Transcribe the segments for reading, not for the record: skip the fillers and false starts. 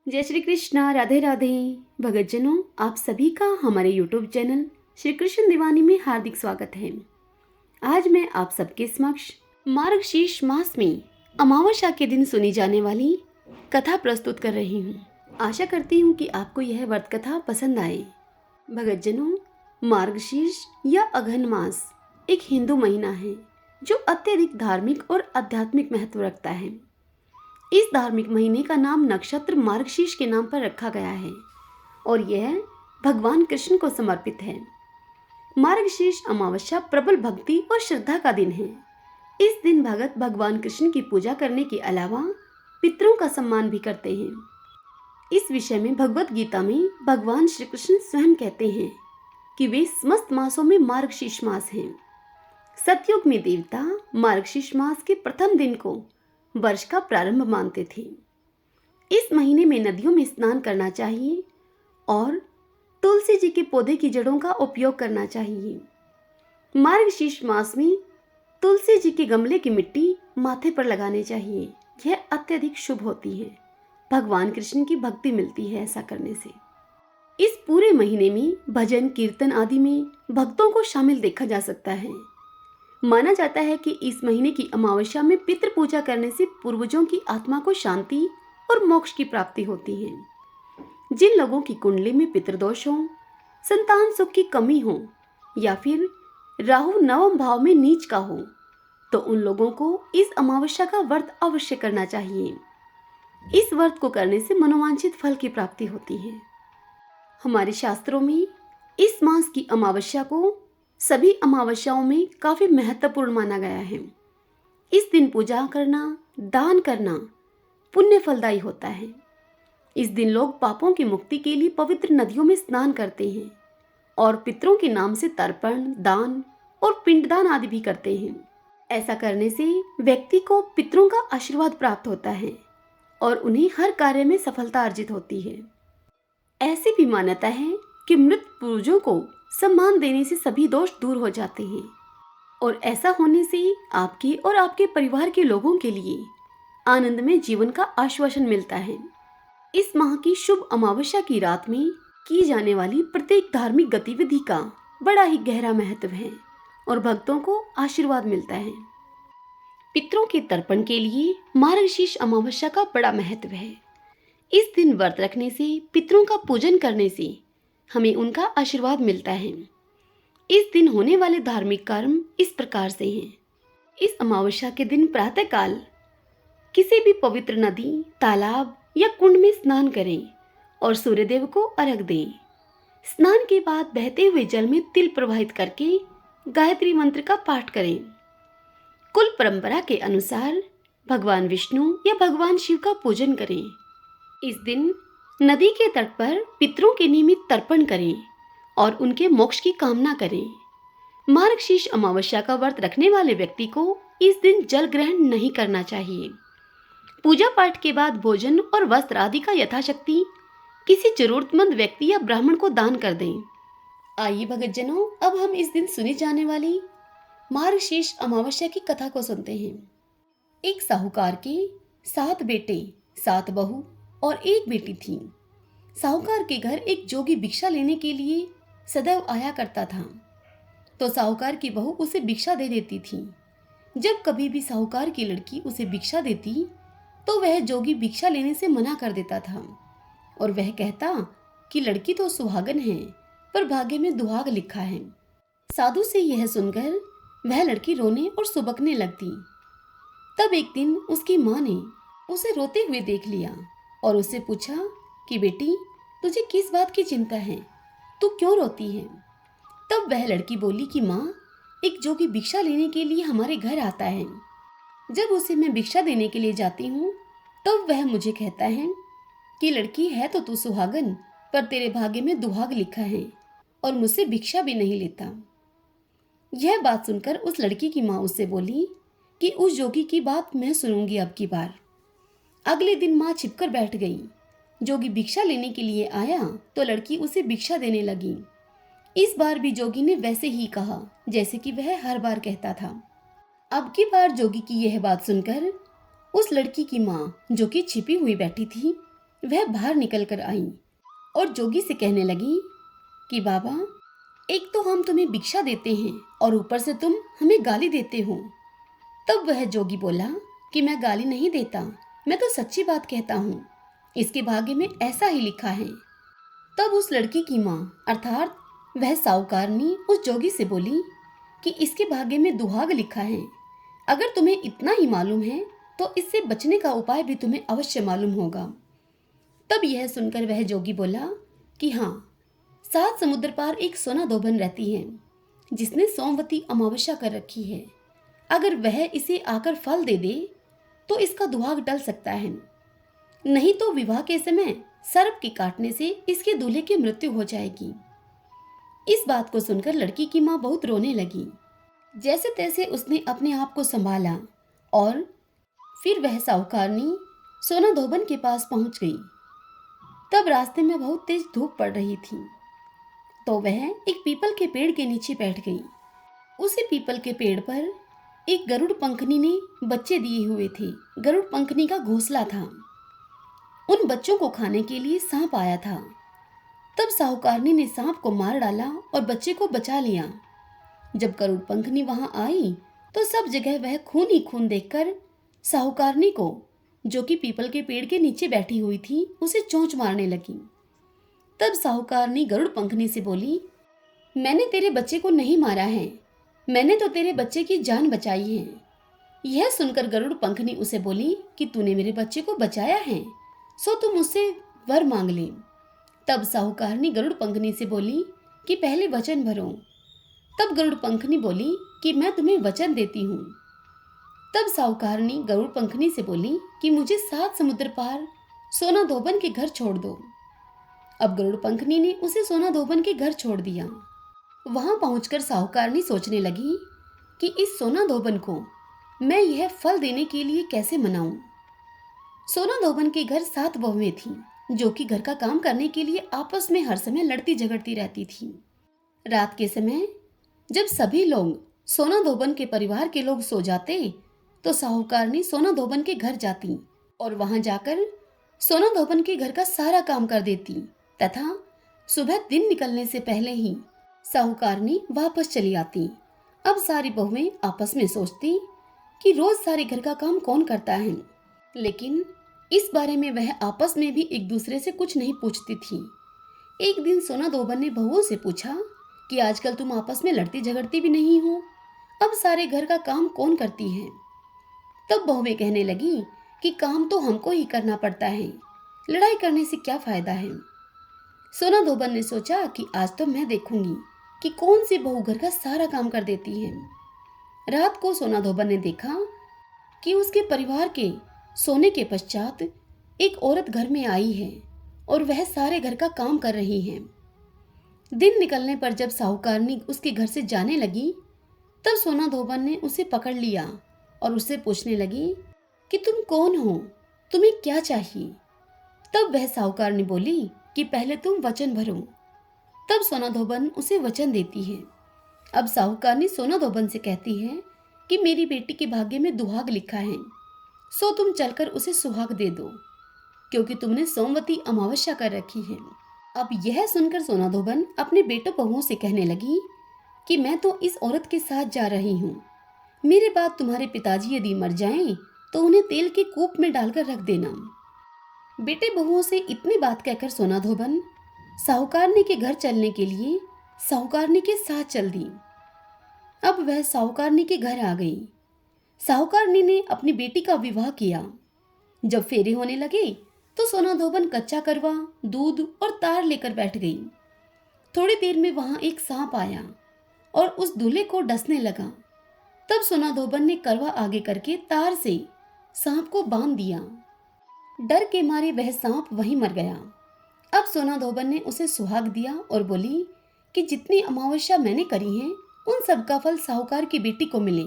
जय श्री कृष्णा, राधे राधे। भगतजनों, आप सभी का हमारे यूट्यूब चैनल श्री कृष्ण दीवानी में हार्दिक स्वागत है। आज मैं आप सबके समक्ष मार्गशीर्ष मास में अमावस्या के दिन सुनी जाने वाली कथा प्रस्तुत कर रही हूँ। आशा करती हूँ कि आपको यह व्रत कथा पसंद आए। भगतजनों, मार्गशीर्ष या अघन मास एक हिंदू महीना है जो अत्यधिक धार्मिक और आध्यात्मिक महत्व रखता है। इस धार्मिक महीने का नाम नक्षत्र मार्गशीर्ष के नाम पर रखा गया है और यह भगवान कृष्ण को समर्पित है। मार्गशीर्ष अमावस्या प्रबल भक्ति और श्रद्धा का दिन है। इस दिन भगत भगवान कृष्ण की पूजा करने के अलावा पितरों का सम्मान भी करते हैं। इस विषय में भगवत गीता में भगवान श्री कृष्ण स्वयं कहते हैं कि वे समस्त मासों में मार्गशीर्ष मास हैं। सतयुग में देवता मार्गशीर्ष मास के प्रथम दिन को वर्ष का प्रारंभ मानते थे। इस महीने में नदियों में स्नान करना चाहिए और तुलसी जी के पौधे की जड़ों का उपयोग करना चाहिए। मार्गशीर्ष मास में तुलसी जी के गमले की मिट्टी माथे पर लगाने चाहिए। यह अत्यधिक शुभ होती है। भगवान कृष्ण की भक्ति मिलती है ऐसा करने से। इस पूरे महीने में भजन कीर्तन आदि में भक्तों को शामिल देखा जा सकता है। माना जाता है कि इस महीने की अमावस्या में पितृ पूजा करने से पूर्वजों की आत्मा को शांति और मोक्ष की प्राप्ति होती है। जिन लोगों की कुंडली में पितृदोष हो, संतान सुख की कमी हो या फिर राहु नवम भाव में नीच का हो, तो उन लोगों को इस अमावस्या का व्रत अवश्य करना चाहिए। इस व्रत को करने से मनोवांछित फल की प्राप्ति होती है। हमारे शास्त्रों में इस मास की अमावस्या को सभी अमावस्याओं में काफी महत्वपूर्ण माना गया है। इस दिन पूजा करना, दान करना पुण्य फलदायी होता है। इस दिन लोग पापों की मुक्ति के लिए पवित्र नदियों में स्नान करते हैं और पितरों के नाम से तर्पण, दान और पिंडदान आदि भी करते हैं। ऐसा करने से व्यक्ति को पितरों का आशीर्वाद प्राप्त होता है और उन्हें हर कार्य में सफलता अर्जित होती है। ऐसी भी मान्यता है कि मृत पूर्वजों को सम्मान देने से सभी दोष दूर हो जाते हैं और ऐसा होने से आपके और आपके परिवार के लोगों के लिए आनंदमय जीवन का आश्वासन मिलता है। इस माह की शुभ अमावस्या की रात में की जाने वाली प्रत्येक धार्मिक गतिविधि का बड़ा ही गहरा महत्व है और भक्तों को आशीर्वाद मिलता है। पितरों के तर्पण के लिए मार्गशीर्ष अमावस्या का बड़ा महत्व है। इस दिन व्रत रखने से, पितरों का पूजन करने से हमें उनका आशीर्वाद मिलता है। इस दिन होने वाले धार्मिक कर्म इस प्रकार से हैं। इस अमावस्या के दिन प्रातःकाल किसी भी पवित्र नदी, तालाब या कुंड में स्नान करें और सूर्यदेव को अर्घ दें। स्नान के बाद बहते हुए जल में तिल प्रवाहित करके गायत्री मंत्र का पाठ करें। कुल परंपरा के अनुसार भगवान विष्णु या भगवान शिव का पूजन करें। इस दिन नदी के तट पर पितरों के नियमित तर्पण करें और उनके मोक्ष की कामना करें। मार्गशीर्ष अमावस्या का व्रत रखने वाले व्यक्ति को इस दिन जल ग्रहण नहीं करना चाहिए। पूजा पाठ के बाद भोजन और वस्त्र आदि का यथाशक्ति किसी जरूरतमंद व्यक्ति या ब्राह्मण को दान कर दें। आइए भगतजनों, अब हम इस दिन सुनी जाने वाली मार्गशीर्ष अमावस्या की कथा को सुनते हैं। एक साहूकार के 7 बेटे, 7 बहू और 1 बेटी थी। साहूकार के घर एक जोगी भिक्षा लेने के लिए सदैव आया करता था, तो साहूकार की बहू उसे भिक्षा दे देती थी। जब कभी भी साहूकार की लड़की उसे भिक्षा देती तो वह जोगी भिक्षा लेने से मना कर देता था और वह कहता कि लड़की तो सुहागन है पर भाग्य में दुहाग लिखा है। साधु से यह सुनकर वह लड़की रोने और सुबकने लगती। तब एक दिन उसकी माँ ने उसे रोते हुए देख लिया और उससे पूछा कि बेटी, तुझे किस बात की चिंता है, तू क्यों रोती है? तब वह लड़की बोली कि माँ, एक जोगी भिक्षा लेने के लिए हमारे घर आता है। जब उसे मैं भिक्षा देने के लिए जाती हूँ तब वह मुझे कहता है कि लड़की है तो तू सुहागन, पर तेरे भाग्य में दुहाग लिखा है और मुझसे भिक्षा भी नहीं लेता। यह बात सुनकर उस लड़की की माँ उससे बोली कि उस जोगी की बात मैं सुनूंगी अब की बार। अगले दिन माँ छिपकर बैठ गई। जोगी भिक्षा लेने के लिए आया तो लड़की उसे भिक्षा देने लगी। इस बार भी जोगी ने वैसे ही कहा जैसे कि वह हर बार कहता था। अब की बार जोगी की यह बात सुनकर उस लड़की की माँ, जो कि छिपी हुई बैठी थी, वह बाहर निकल कर आई और जोगी से कहने लगी कि बाबा, एक तो हम तुम्हें भिक्षा देते हैं और ऊपर से तुम हमें गाली देते हो। तब वह जोगी बोला कि मैं गाली नहीं देता, मैं तो सच्ची बात कहता हूँ, इसके भाग्य में ऐसा ही लिखा है। तब उस लड़की की माँ अर्थात वह साहूकारनी उस जोगी से बोली कि इसके भाग्य में दुहाग लिखा है, अगर तुम्हें इतना ही मालूम है तो इससे बचने का उपाय भी तुम्हें अवश्य मालूम होगा। तब यह सुनकर वह जोगी बोला कि हाँ, 7 समुद्र पार एक सोना धोबन रहती है जिसने सोमवती अमावस्या कर रखी है। अगर वह इसे आकर फल दे दे तो इसका दुहाग टल सकता है, नहीं तो विवाह के समय सर्प के काटने से इसके दूल्हे की मृत्यु हो जाएगी। इस बात को सुनकर लड़की की माँ बहुत रोने लगी। जैसे तैसे उसने अपने आप को संभाला और फिर वह साहूकारनी सोना धोबन के पास पहुंच गई। तब रास्ते में बहुत तेज धूप पड़ रही थी, तो वह एक पीपल के पेड़ के नीचे बैठ गई। उसी पीपल के पेड़ पर एक गरुड़ पंखनी ने बच्चे दिए हुए थे। गरुड़ पंखनी का घोंसला था। उन बच्चों को खाने के लिए सांप आया था। तब साहूकारनी ने सांप को मार डाला और बच्चे को बचा लिया। जब गरुड़ पंखनी वहां आई तो सब जगह वह खून ही खून देखकर साहूकारनी को, जो कि पीपल के पेड़ के नीचे बैठी हुई थी, उसे चोंच मारने लगी। तब साहूकारनी गरुड़ पंखनी से बोली, मैंने तेरे बच्चे को नहीं मारा है, मैंने तो तेरे बच्चे की जान बचाई है। यह सुनकर गरुड़ पंखनी उसे बोली कि तूने मेरे बच्चे को बचाया है, सो तुम मुझसे वर मांग ले। तब साहूकारनी गरुड़ पंखनी से बोली कि पहले वचन भरो। तब गरुड़ पंखनी बोली कि मैं तुम्हें वचन देती हूँ। तब साहूकारनी गरुड़ पंखनी से बोली कि मुझे 7 समुद्र पार सोना धोबन के घर छोड़ दो। अब गरुड़ पंखनी ने उसे सोना धोबन के घर छोड़ दिया। वहां पहुंचकर साहूकारनी सोचने लगी कि इस सोना धोबन को मैं यह फल देने के लिए कैसे मनाऊं। सोना धोबन के घर 7 बहुएं थीं, जो कि घर का काम करने के लिए आपस में हर समय लड़ती झगड़ती रहती थीं। रात के समय जब सभी लोग, सोना धोबन के परिवार के लोग सो जाते, तो साहूकारनी सोना धोबन के घर जाती और वहां जाकर सोना धोबन के घर का सारा काम कर देती तथा सुबह दिन निकलने से पहले ही साहूकारनी वापस चली आती। अब सारी बहुएं आपस में सोचती कि रोज सारे घर का काम कौन करता है, लेकिन इस बारे में वह आपस में भी एक दूसरे से कुछ नहीं पूछती थी। एक दिन सोना धोबन ने बहुओं से पूछा कि आजकल तुम आपस में लड़ती झगड़ती भी नहीं हो, अब सारे घर का काम कौन करती है। तब बहुएं कहने लगी कि काम तो हमको ही करना पड़ता है, लड़ाई करने से क्या फायदा है। सोना धोबन ने सोचा कि आज तो मैं देखूंगी कि कौन सी बहू घर का सारा काम कर देती है। रात को सोना धोबन ने देखा कि उसके परिवार के सोने के पश्चात एक औरत घर में आई है और वह सारे घर का काम कर रही है। दिन निकलने पर जब साहूकारनी उसके घर से जाने लगी, तब सोना धोबन ने उसे पकड़ लिया और उससे पूछने लगी कि तुम कौन हो, तुम्हें क्या चाहिए। तब वह साहूकारनी बोली कि पहले तुम वचन भरो। तब सोना धोबन उसे वचन देती है। अब साहूकारनी सोना धोबन से कहती है कि मेरी बेटी के भाग्य में दुहाग लिखा है, सो तुम चलकर उसे सुहाग दे दो, क्योंकि तुमने सोमवती अमावस्या कर रखी है। अब यह सुनकर सोना धोबन अपने बेटों बहुओं से कहने लगी कि मैं तो इस औरत के साथ जा रही हूँ, मेरे बाद तुम्हारे पिताजी यदि मर जाएं तो उन्हें तेल के कूप में डालकर रख देना। बेटे बहुओं से इतनी बात कहकर सोना धोबन साहूकारनी के घर चलने के लिए साहूकारनी के साथ चल दी। अब वह साहूकारनी के घर आ गई। साहूकारनी ने अपनी बेटी का विवाह किया। जब फेरे होने लगे तो सोना धोबन कच्चा करवा, दूध और तार लेकर बैठ गई। थोड़ी देर में वहां एक सांप आया और उस दूल्हे को डसने लगा। तब सोना धोबन ने करवा आगे करके तार से सांप को बांध दिया। डर के मारे वह सांप वहीं मर गया। अब सोना धोबन ने उसे सुहाग दिया और बोली कि जितनी अमावस्या मैंने करी है उन सब का फल साहूकार की बेटी को मिले,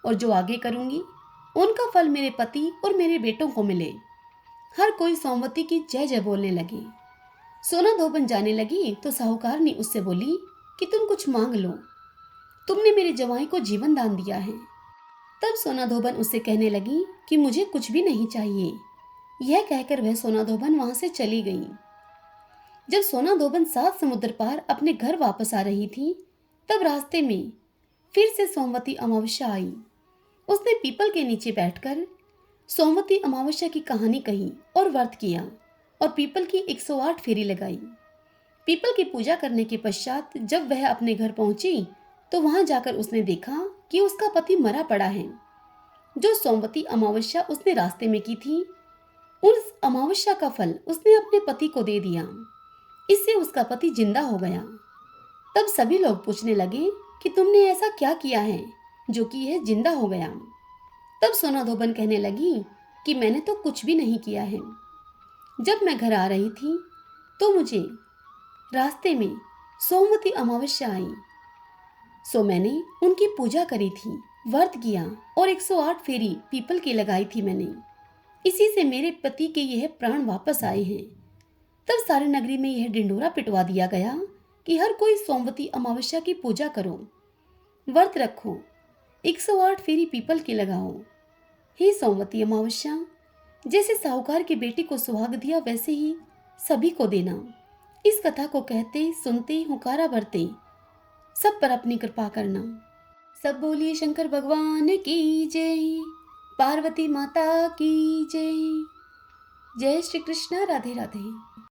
और जो आगे करूंगी उनका फल मेरे पति और मेरे बेटों को मिले। हर कोई सोमवती की जय जय बोलने लगे। सोना धोबन जाने लगी तो साहूकारनी उससे बोली कि तुम कुछ मांग लो, तुमने मेरे जवाई को जीवन दान दिया है। तब सोना धोबन उससे कहने लगी कि मुझे कुछ भी नहीं चाहिए, यह कहकर वह सोना धोबन वहां से चली गई। जब सोना धोबन 7 समुद्र पार अपने घर वापस आ रही थी, तब रास्ते में फिर से सोमवती अमावस्या आई। उसने पीपल के नीचे बैठकर सोमवती अमावस्या की कहानी कही और व्रत किया और पीपल की 108 फेरी लगाई। पीपल की पूजा करने के पश्चात जब वह अपने घर पहुंची तो वहां जाकर उसने देखा कि उसका पति मरा पड़ा है। जो सोमवती अमावस्या उसने रास्ते में की थी, उस अमावस्या का फल उसने अपने पति को दे दिया। इससे उसका पति जिंदा हो गया। तब सभी लोग पूछने लगे कि तुमने ऐसा क्या किया है जो कि यह जिंदा हो गया। तब सोना धोबन कहने लगी कि मैंने तो कुछ भी नहीं किया है। जब मैं घर आ रही थी तो मुझे रास्ते में सोमवती अमावस्या आई, सो मैंने उनकी पूजा करी थी, व्रत किया और 108 फेरी पीपल की लगाई थी मैंने। इसी से मेरे पति के यह प्राण वापस आए हैं। तब सारे नगरी में यह ढिंडोरा पिटवा दिया गया कि हर कोई सोमवती अमावस्या की पूजा करो, व्रत रखो, 108 फेरी पीपल की लगाओ। हे सोमवती अमावस्या, जैसे साहूकार की बेटी को सुहाग दिया वैसे ही सभी को देना। इस कथा को कहते सुनते हुकारा भरते सब पर अपनी कृपा करना। सब बोलिए शंकर भगवान की जय, पार्वती माता की जय। जय श्री कृष्ण, राधे राधे।